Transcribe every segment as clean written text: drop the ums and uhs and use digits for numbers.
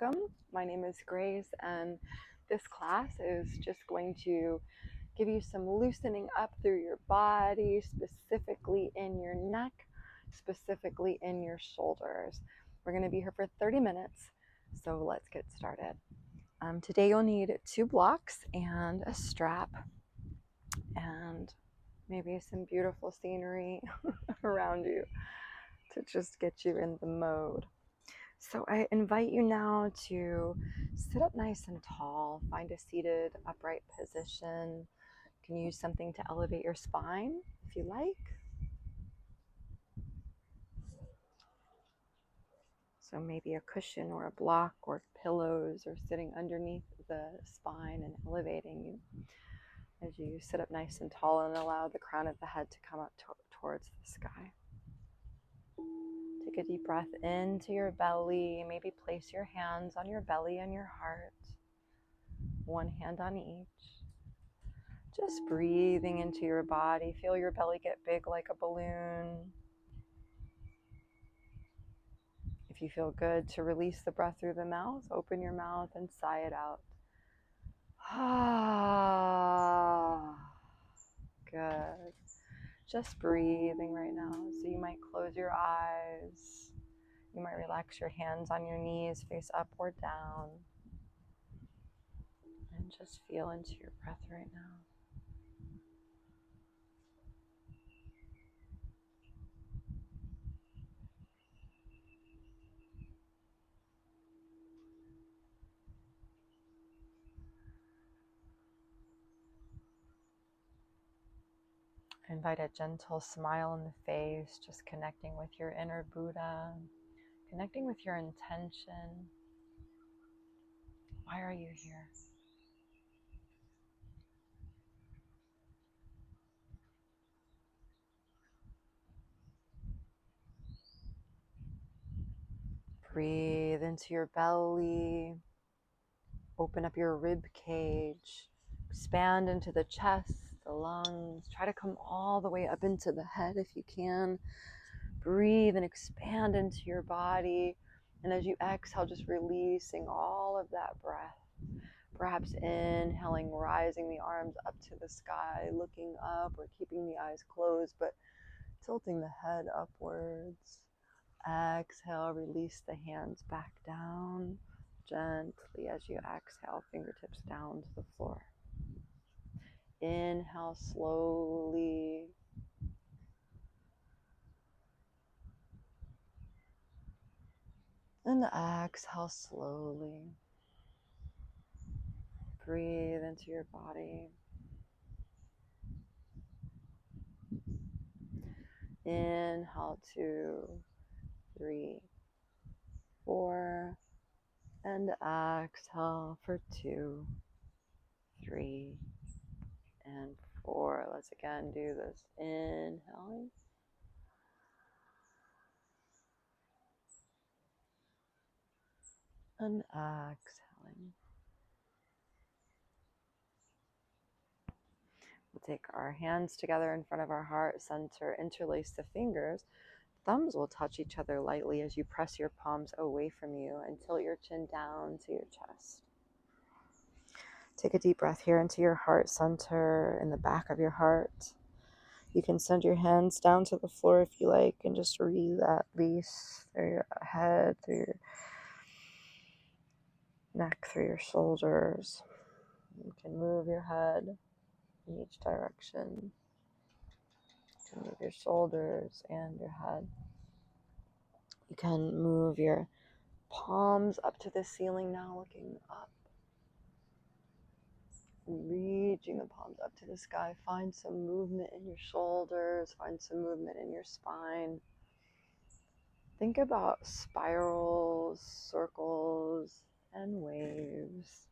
welcome. My name is Grace, and this class is just going to give you some loosening up through your body, specifically in your neck, specifically in your shoulders. We're going to be here for 30 minutes, so let's get started. Today you'll need 2 blocks and a strap and maybe some beautiful scenery around you to just get you in the mode. So I invite you now to sit up nice and tall, find a seated upright position. You can use something to elevate your spine if you like. So maybe a cushion or a block or pillows or sitting underneath the spine and elevating you as you sit up nice and tall and allow the crown of the head to come up towards the sky. Take a deep breath into your belly. Maybe place your hands on your belly and your heart. One hand on each. Just breathing into your body. Feel your belly get big like a balloon. If you feel good to release the breath through the mouth, open your mouth and sigh it out. Good. Just breathing right now. So you might close your eyes. You might relax your hands on your knees, face up or down. And just feel into your breath right now. Invite a gentle smile in the face, just connecting with your inner Buddha, connecting with your intention. Why are you here? Breathe into your belly. Open up your rib cage. Expand into the chest, the lungs. Try to come all the way up into the head if you can. Breathe and expand into your body. And as you exhale, just releasing all of that breath. Perhaps inhaling, rising the arms up to the sky, looking up or keeping the eyes closed, but tilting the head upwards. Exhale, release the hands back down gently as you exhale, fingertips down to the floor. Inhale slowly. And exhale slowly. Breathe into your body. Inhale 2, 3, 4, and exhale for 2, 3, and 4. Let's again do this. Inhaling. And exhaling. We'll take our hands together in front of our heart center, interlace the fingers. Thumbs will touch each other lightly as you press your palms away from you and tilt your chin down to your chest. Take a deep breath here into your heart center, in the back of your heart. You can send your hands down to the floor if you like and just release through your head, through your neck, through your shoulders. You can move your head in each direction. You can move your shoulders and your head. You can move your palms up to the ceiling now, looking up. Reaching the palms up to the sky. Find some movement in your shoulders. Find some movement in your spine. Think about spirals, circles, and waves.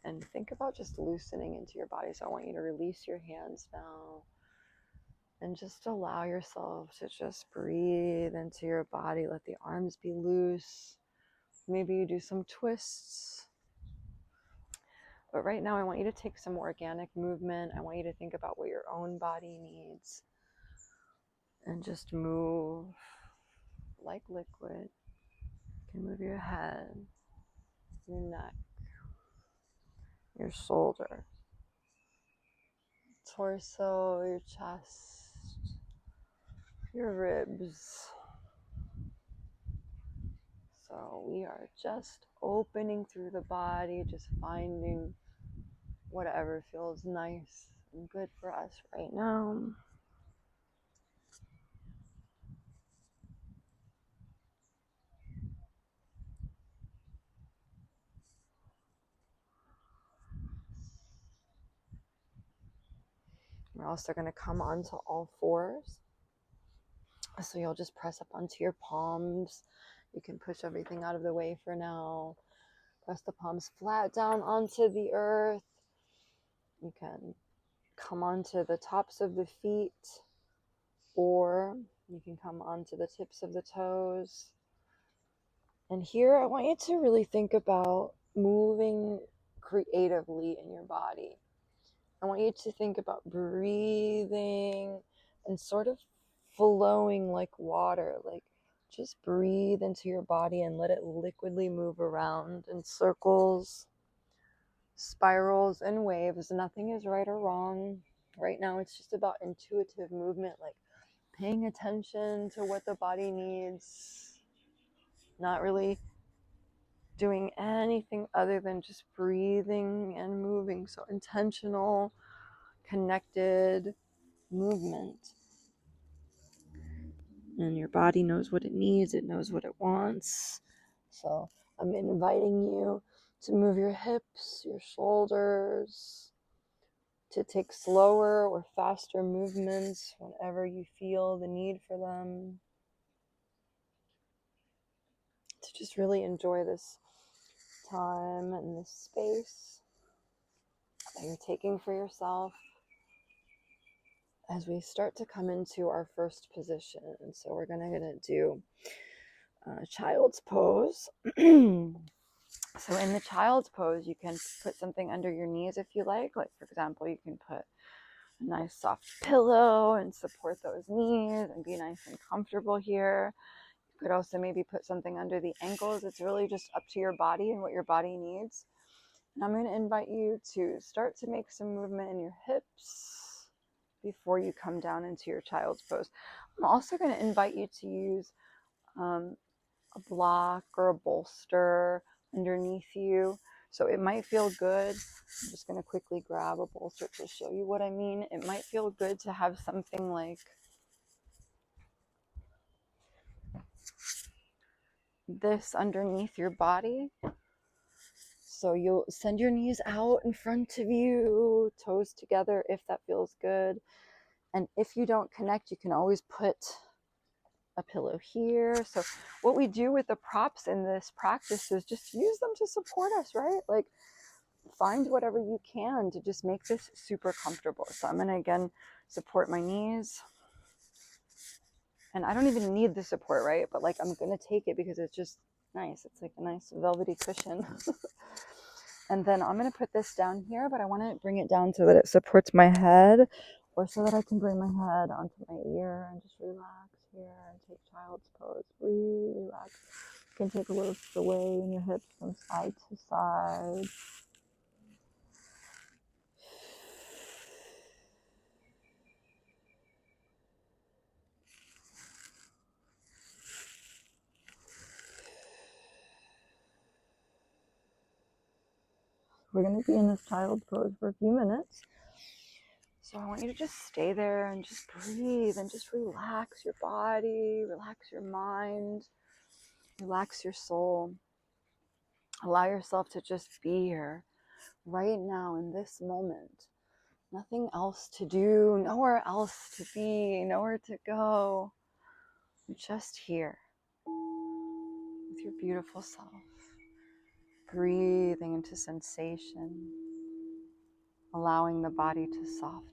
And think about just loosening into your body. So I want you to release your hands now. And just allow yourself to just breathe into your body. Let the arms be loose. Maybe you do some twists. But right now I want you to take some organic movement. I want you to think about what your own body needs. And just move like liquid. You can move your head, your neck, your shoulder, torso, your chest, your ribs. So we are just opening through the body, just finding whatever feels nice and good for us right now. We're also going to come onto all fours. So you'll just press up onto your palms. You can push everything out of the way for now. Press the palms flat down onto the earth. You can come onto the tops of the feet, or you can come onto the tips of the toes. And here I want you to really think about moving creatively in your body. I want you to think about breathing and sort of flowing like water, like just breathe into your body and let it liquidly move around in circles, spirals, and waves. Nothing is right or wrong. Right now it's just about intuitive movement, like paying attention to what the body needs, not really doing anything other than just breathing and moving. So intentional, connected movement. And your body knows what it needs, it knows what it wants. So I'm inviting you to move your hips, your shoulders, to take slower or faster movements whenever you feel the need for them. To just really enjoy this time and this space that you're taking for yourself as we start to come into our first position. So we're gonna do child's pose. So in the child's pose, you can put something under your knees if you like. Like, for example, you can put a nice soft pillow and support those knees and be nice and comfortable here. You could also maybe put something under the ankles. It's really just up to your body and what your body needs. And I'm going to invite you to start to make some movement in your hips before you come down into your child's pose. I'm also going to invite you to use a block or a bolster underneath you. So it might feel good. I'm just going to quickly grab a bolster to show you what I mean. It might feel good to have something like this underneath your body. So you'll send your knees out in front of you, toes together if that feels good. And if you don't connect, you can always put a pillow here. So what we do with the props in this practice is just use them to support us, right? Like, find whatever you can to just make this super comfortable. So I'm going to again support my knees. And I don't even need the support, right? But like, I'm going to take it because it's just nice. It's like a nice velvety cushion. And then I'm going to put this down here, but I want to bring it down so that it supports my head, or so that I can bring my head onto my ear and just relax here and take child's pose. Breathe, relax. You can take a little sway in your hips from side to side. We're going to be in this child's pose for a few minutes. So I want you to just stay there and just breathe and just relax your body, relax your mind, relax your soul. Allow yourself to just be here right now in this moment. Nothing else to do, nowhere else to be, nowhere to go. You're just here with your beautiful self, breathing into sensation, allowing the body to soften.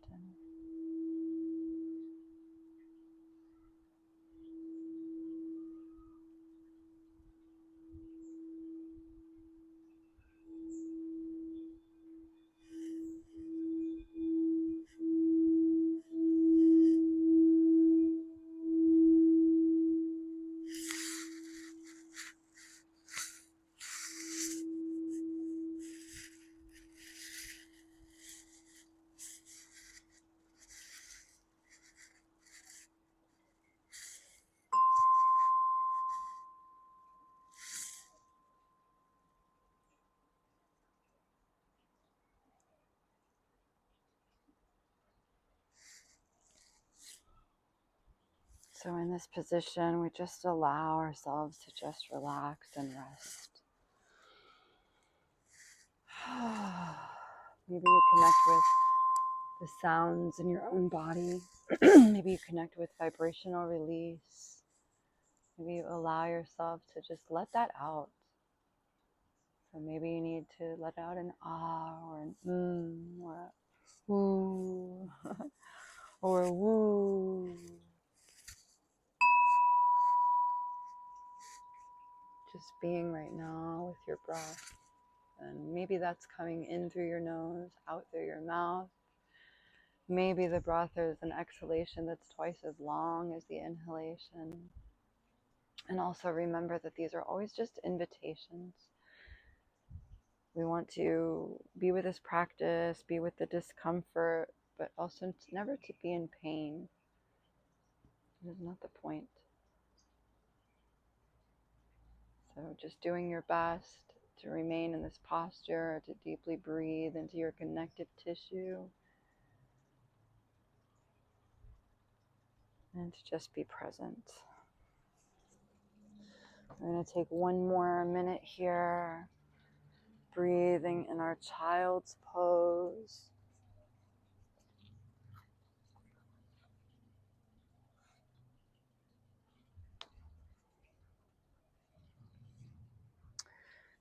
So in this position, we just allow ourselves to just relax and rest. Maybe you connect with the sounds in your own body. Maybe you connect with vibrational release. Maybe you allow yourself to just let that out. So maybe you need to let out an ah or an or a woo or a woo. Just being right now with your breath. And maybe that's coming in through your nose, out through your mouth. Maybe the breath is an exhalation that's twice as long as the inhalation. And also remember that these are always just invitations. We want to be with this practice, be with the discomfort, but also never to be in pain. It is not the point. So just doing your best to remain in this posture, to deeply breathe into your connective tissue, and to just be present. We're going to take one more minute here, breathing in our child's pose.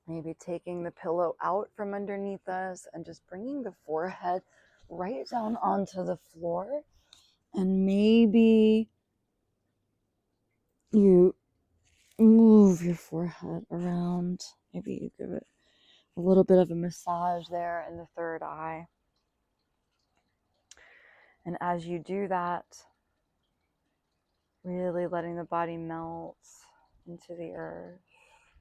Maybe taking the pillow out from underneath us and just bringing the forehead right down onto the floor. And maybe you move your forehead around. Maybe you give it a little bit of a massage there in the third eye. And as you do that, really letting the body melt into the earth,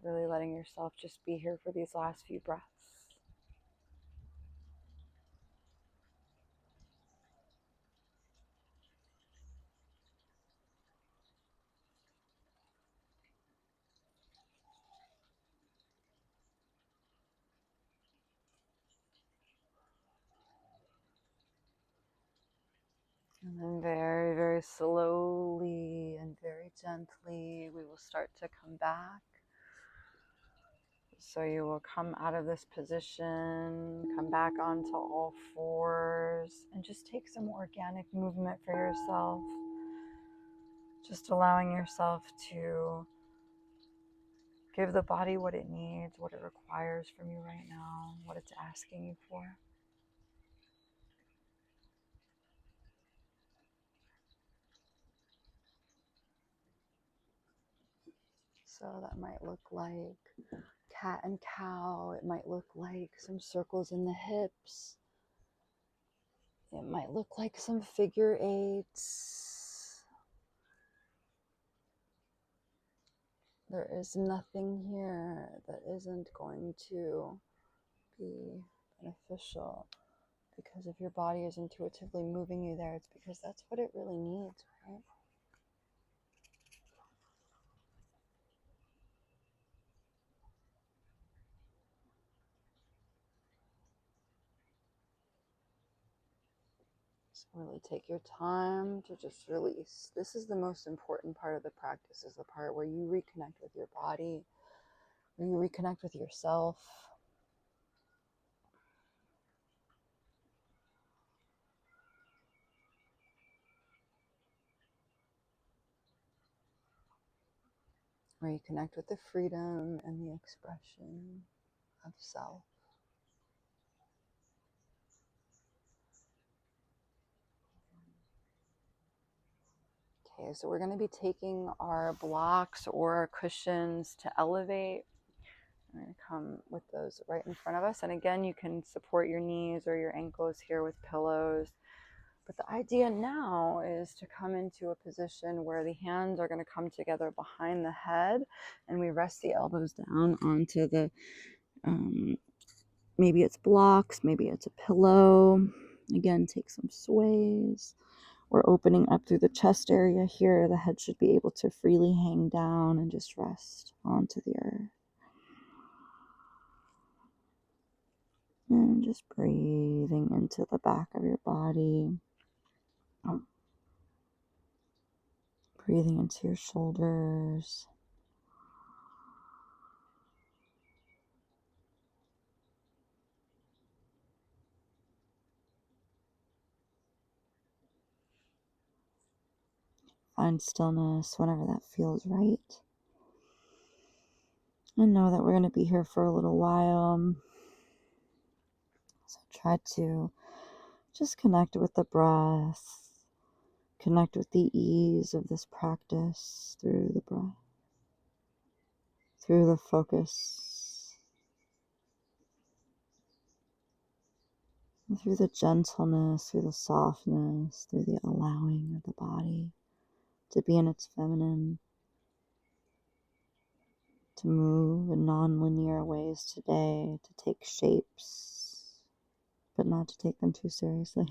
really letting yourself just be here for these last few breaths. And then very, very slowly and very gently, we will start to come back. So you will come out of this position, come back onto all fours, and just take some organic movement for yourself. Just allowing yourself to give the body what it needs, what it requires from you right now, what it's asking you for. So that might look like cat and cow. It might look like some circles in the hips. It might look like some figure eights. There is nothing here that isn't going to be beneficial, because if your body is intuitively moving you there, it's because that's what it really needs, right? So really take your time to just release. This is the most important part of the practice, is the part where you reconnect with your body, where you reconnect with yourself. Where you connect with the freedom and the expression of self. Okay, so we're going to be taking our blocks or our cushions to elevate. I'm going to come with those right in front of us. And again, you can support your knees or your ankles here with pillows. But the idea now is to come into a position where the hands are going to come together behind the head, and we rest the elbows down onto the, maybe it's blocks, maybe it's a pillow. Again, take some sways. We're opening up through the chest area here. The head should be able to freely hang down and just rest onto the earth. And just breathing into the back of your body. Breathing into your shoulders. Find stillness whenever that feels right. And know that we're going to be here for a little while. So try to just connect with the breath. Connect with the ease of this practice through the breath, through the focus, through the gentleness, through the softness, through the allowing of the body to be in its feminine, to move in non-linear ways today, to take shapes, but not to take them too seriously.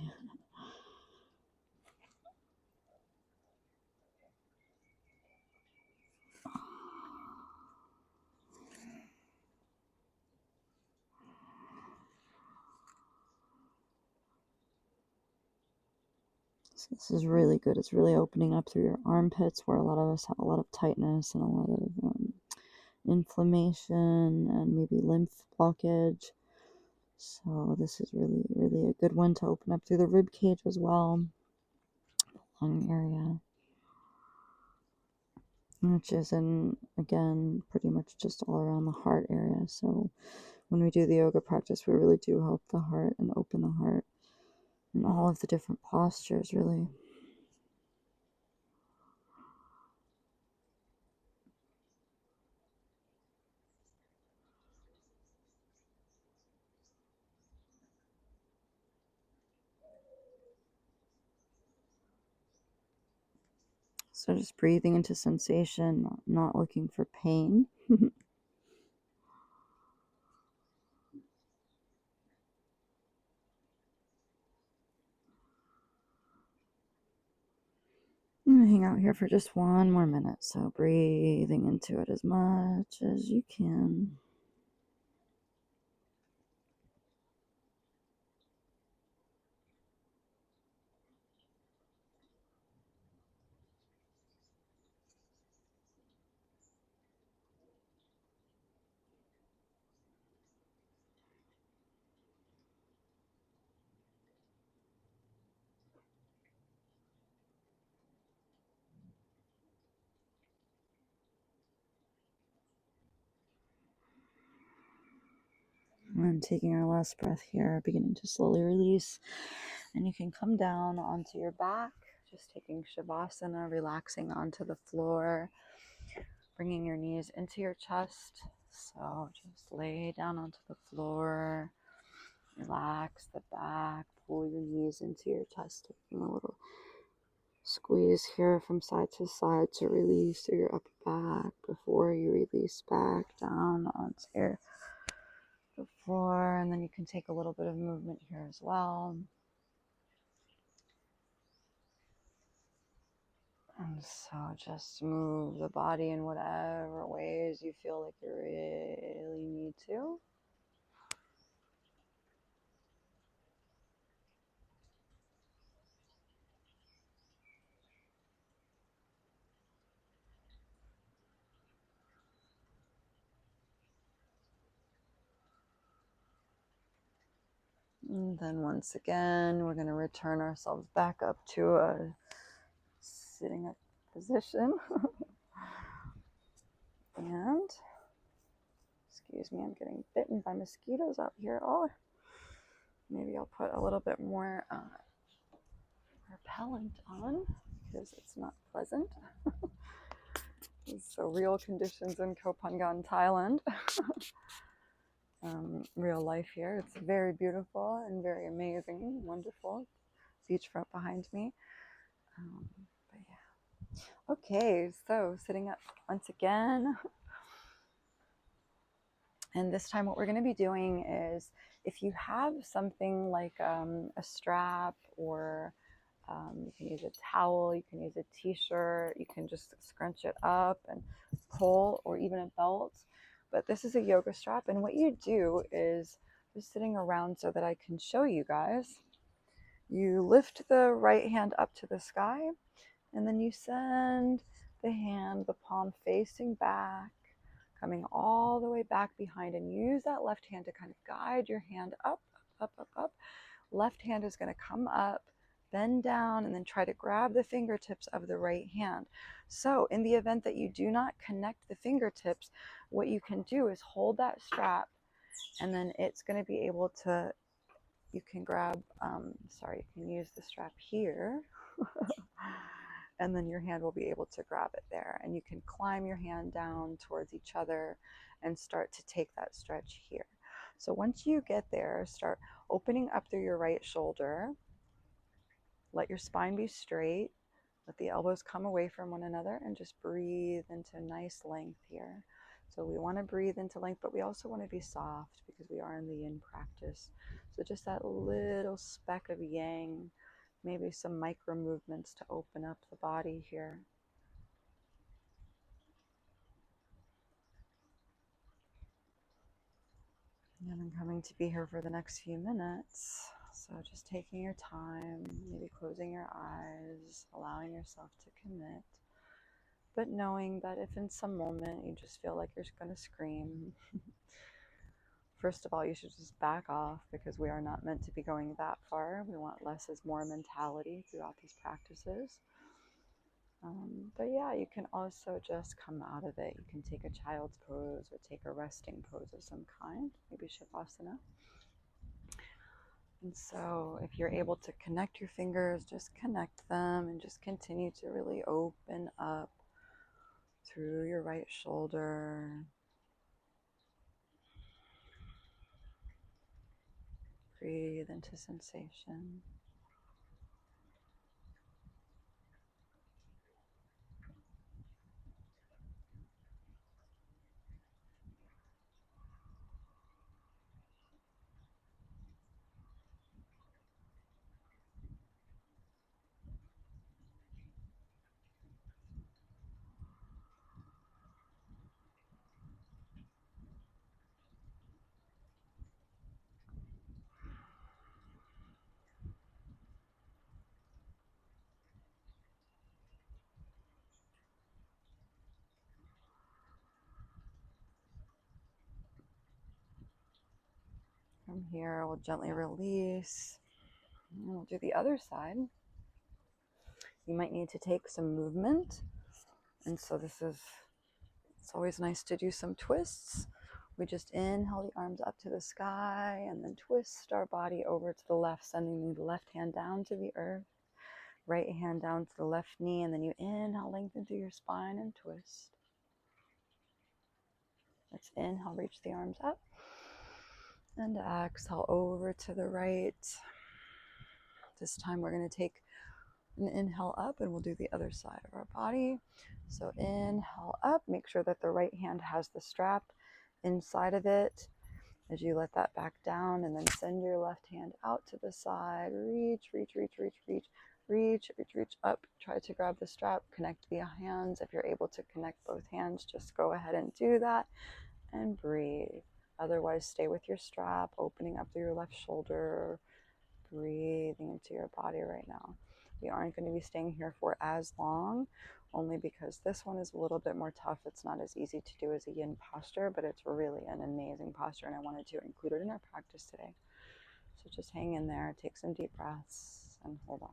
So this is really good. It's really opening up through your armpits, where a lot of us have a lot of tightness and a lot of inflammation and maybe lymph blockage. So this is really, really a good one to open up through the rib cage as well, lung area, which is again, pretty much just all around the heart area. So when we do the yoga practice, we really do help the heart and open the heart in all of the different postures, really. So just breathing into sensation, not looking for pain. I'm going to hang out here for just one more minute. So breathing into it as much as you can. And taking our last breath here, beginning to slowly release. And you can come down onto your back, just taking Shavasana, relaxing onto the floor, bringing your knees into your chest. So just lay down onto the floor, relax the back, pull your knees into your chest, taking a little squeeze here from side to side to release through your upper back before you release back down onto the floor. And then you can take a little bit of movement here as well. And so just move the body in whatever ways you feel like you really need to. And then once again, we're going to return ourselves back up to a sitting up position. And, excuse me, I'm getting bitten by mosquitoes out here. Oh, maybe I'll put a little bit more repellent on because it's not pleasant. So real conditions in Koh Phangan, Thailand. Real life here. It's very beautiful and very amazing, wonderful. Beachfront behind me. But yeah. Okay, so sitting up once again. And this time what we're going to be doing is, if you have something like a strap, or you can use a towel, you can use a t-shirt, you can just scrunch it up and pull, or even a belt. But this is a yoga strap, and what you do is, just sitting around so that I can show you guys, you lift the right hand up to the sky, And then you send the hand, the palm facing back, coming all the way back behind, and use that left hand to kind of guide your hand up, up, up, up. Left hand is going to come up, bend down, and then try to grab the fingertips of the right hand. So in the event that you do not connect the fingertips, what you can do is hold that strap, and then it's going to be able to, you can grab, you can use the strap here. And then your hand will be able to grab it there, and you can climb your hand down towards each other and start to take that stretch here. So once you get there, start opening up through your right shoulder. Let your spine be straight. Let the elbows come away from one another, and just breathe into nice length here. So we want to breathe into length, but we also want to be soft because we are in the yin practice. So just that little speck of yang, maybe some micro movements to open up the body here. And I'm coming to be here for the next few minutes. So just taking your time, maybe closing your eyes, allowing yourself to commit. But knowing that if in some moment you just feel like you're going to scream, first of all, you should just back off, because we are not meant to be going that far. We want less is more mentality throughout these practices. But yeah, you can also just come out of it. You can take a child's pose or take a resting pose of some kind, maybe Shavasana. And so if you're able to connect your fingers, just connect them and just continue to really open up through your right shoulder. Breathe into sensation. From here, we'll gently release. And we'll do the other side. You might need to take some movement. And so it's always nice to do some twists. We just inhale the arms up to the sky and then twist our body over to the left, sending the left hand down to the earth, right hand down to the left knee, and then you inhale, lengthen through your spine and twist. Let's inhale, reach the arms up, and exhale over to the right. This time we're going to take an inhale up, and we'll do the other side of our body. So inhale up, make sure that the right hand has the strap inside of it as you let that back down, and then send your left hand out to the side. Reach, reach, reach, reach, reach, reach, reach, reach up. Try to grab the strap, connect the hands. If you're able to connect both hands, just go ahead and do that and breathe. Otherwise, stay with your strap, opening up through your left shoulder, breathing into your body right now. We aren't going to be staying here for as long, only because this one is a little bit more tough. It's not as easy to do as a yin posture, but it's really an amazing posture, and I wanted to include it in our practice today. So just hang in there, take some deep breaths, and hold on.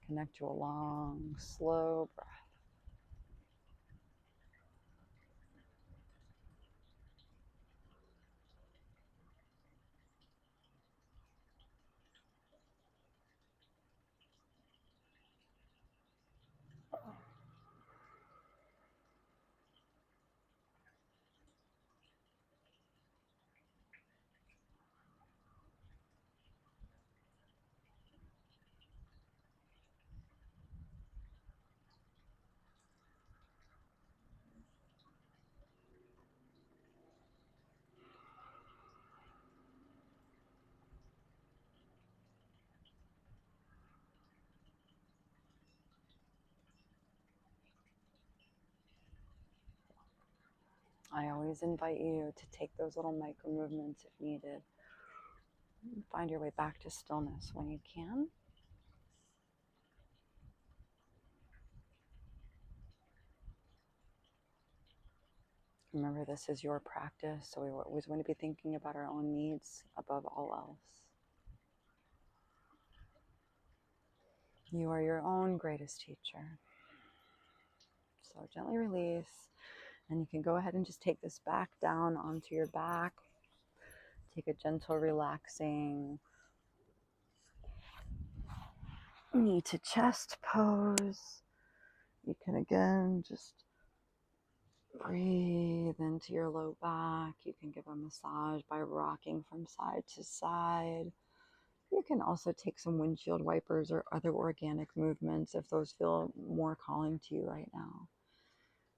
Connect to a long, slow breath. I always invite you to take those little micro movements if needed. Find your way back to stillness when you can. Remember, this is your practice, so we always want to be thinking about our own needs above all else. You are your own greatest teacher. So gently release, and you can go ahead and just take this back down onto your back. Take a gentle, relaxing knee to chest pose. You can again just breathe into your low back. You can give a massage by rocking from side to side. You can also take some windshield wipers or other organic movements if those feel more calling to you right now.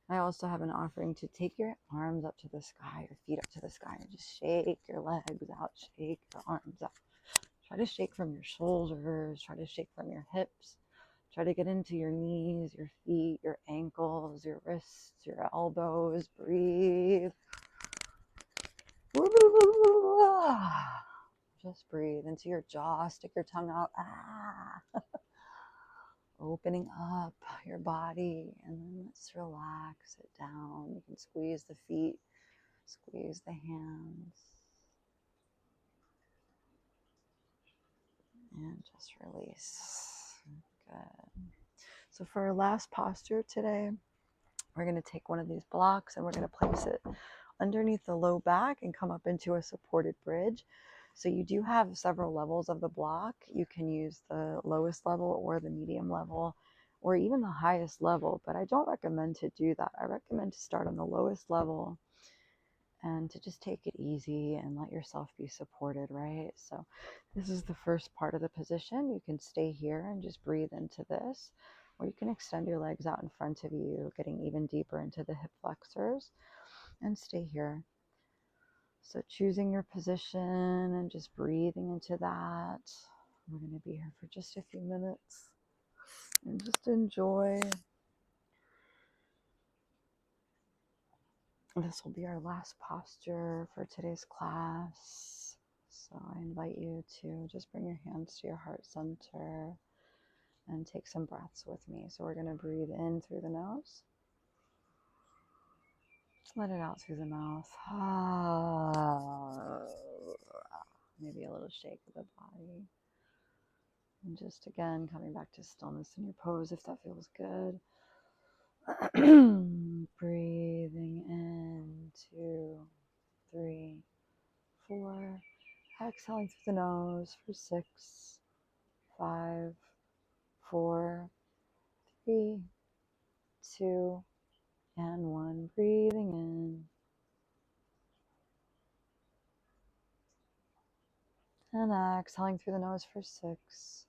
I also have an offering to take your arms up to the sky, your feet up to the sky, and just shake your legs out, shake your arms out. Try to shake from your shoulders, try to shake from your hips. Try to get into your knees, your feet, your ankles, your wrists, your elbows. Breathe. Just breathe into your jaw. Stick your tongue out. Opening up your body, and then let's relax it down. You can squeeze the feet, squeeze the hands, and just release. Good. So for our last posture today, we're going to take one of these blocks and we're going to place it underneath the low back and come up into a supported bridge. So you do have several levels of the block. You can use the lowest level or the medium level or even the highest level, but I don't recommend to do that. I recommend to start on the lowest level and to just take it easy and let yourself be supported, right? So this is the first part of the position. You can stay here and just breathe into this, or you can extend your legs out in front of you, getting even deeper into the hip flexors, and stay here. So choosing your position and just breathing into that. We're going to be here for just a few minutes and just enjoy. This will be our last posture for today's class. So I invite you to just bring your hands to your heart center and take some breaths with me. So we're going to breathe in through the nose. Let it out through the mouth. Maybe a little shake of the body. And just again, coming back to stillness in your pose if that feels good. Breathing in, 2, 3, 4. Exhaling through the nose for 6, 5, 4, 3, 2, and 1. Breathing in. And exhaling through the nose for 6.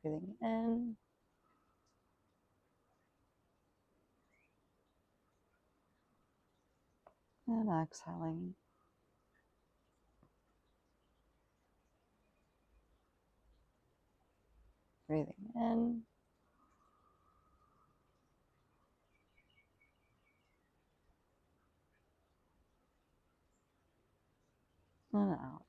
Breathing in. And exhaling. Breathing in. And out.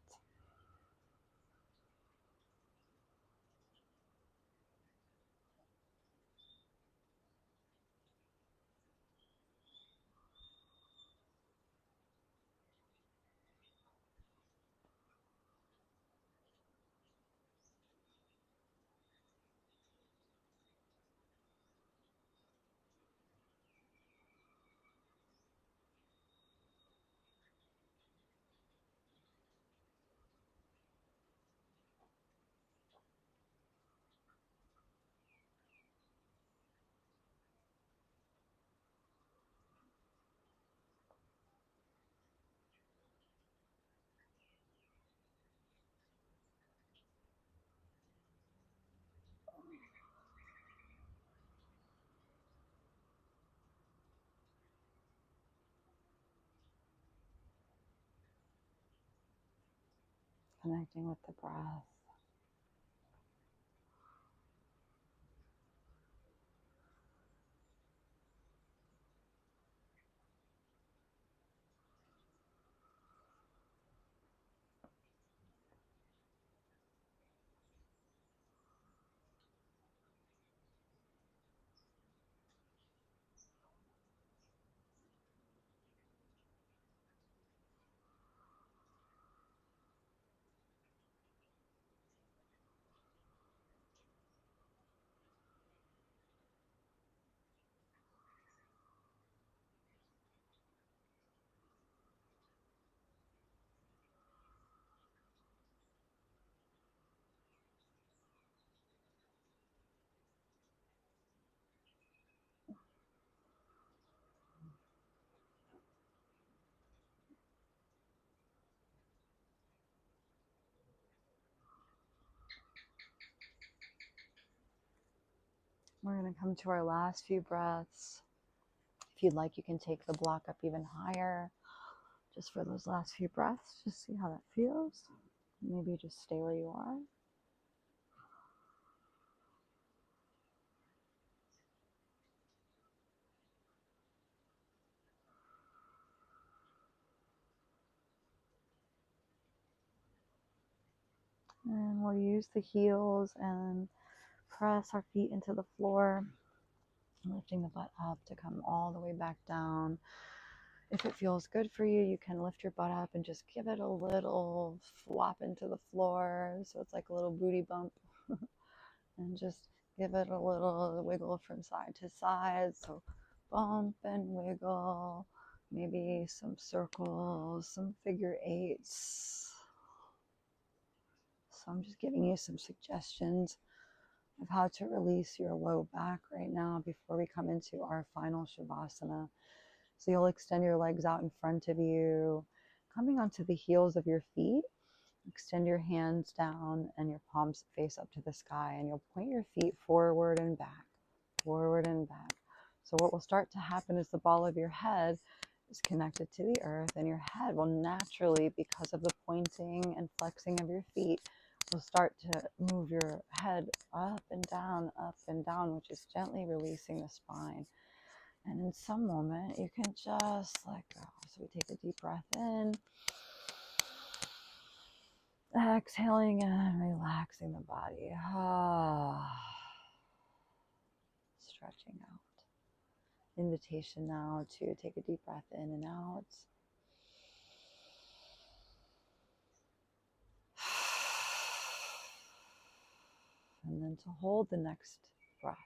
Connecting with the breath. We're going to come to our last few breaths. If you'd like, you can take the block up even higher just for those last few breaths. Just see how that feels. Maybe just stay where you are. And we'll use the heels and press our feet into the floor, lifting the butt up to come all the way back down. If it feels good for you, you can lift your butt up and just give it a little flop into the floor. So it's like a little booty bump. And just give it a little wiggle from side to side. So bump and wiggle, maybe some circles, some figure eights. So I'm just giving you some suggestions of how to release your low back right now before we come into our final Shavasana. So you'll extend your legs out in front of you, coming onto the heels of your feet. Extend your hands down and your palms face up to the sky, and you'll point your feet forward and back, forward and back. So what will start to happen is the ball of your head is connected to the earth, and your head will naturally, because of the pointing and flexing of your feet, will start to move your head up and down, which is gently releasing the spine. And in some moment, you can just let go. So we take a deep breath in, exhaling and relaxing the body. Stretching out. Invitation now to take a deep breath in and out. And then to hold the next breath.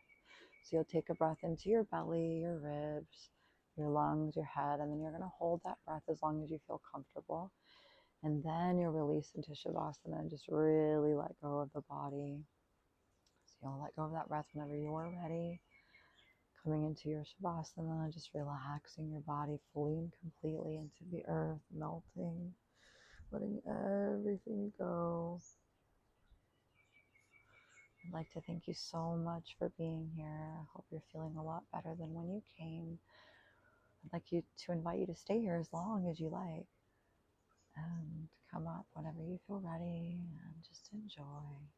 So you'll take a breath into your belly, your ribs, your lungs, your head, and then you're going to hold that breath as long as you feel comfortable. And then you'll release into Shavasana and just really let go of the body. So you'll let go of that breath whenever you're ready. Coming into your Shavasana, just relaxing your body fully and completely into the earth, melting, letting everything go. I'd like to thank you so much for being here. I hope you're feeling a lot better than when you came. I'd like to invite you to stay here as long as you like and come up whenever you feel ready and just enjoy.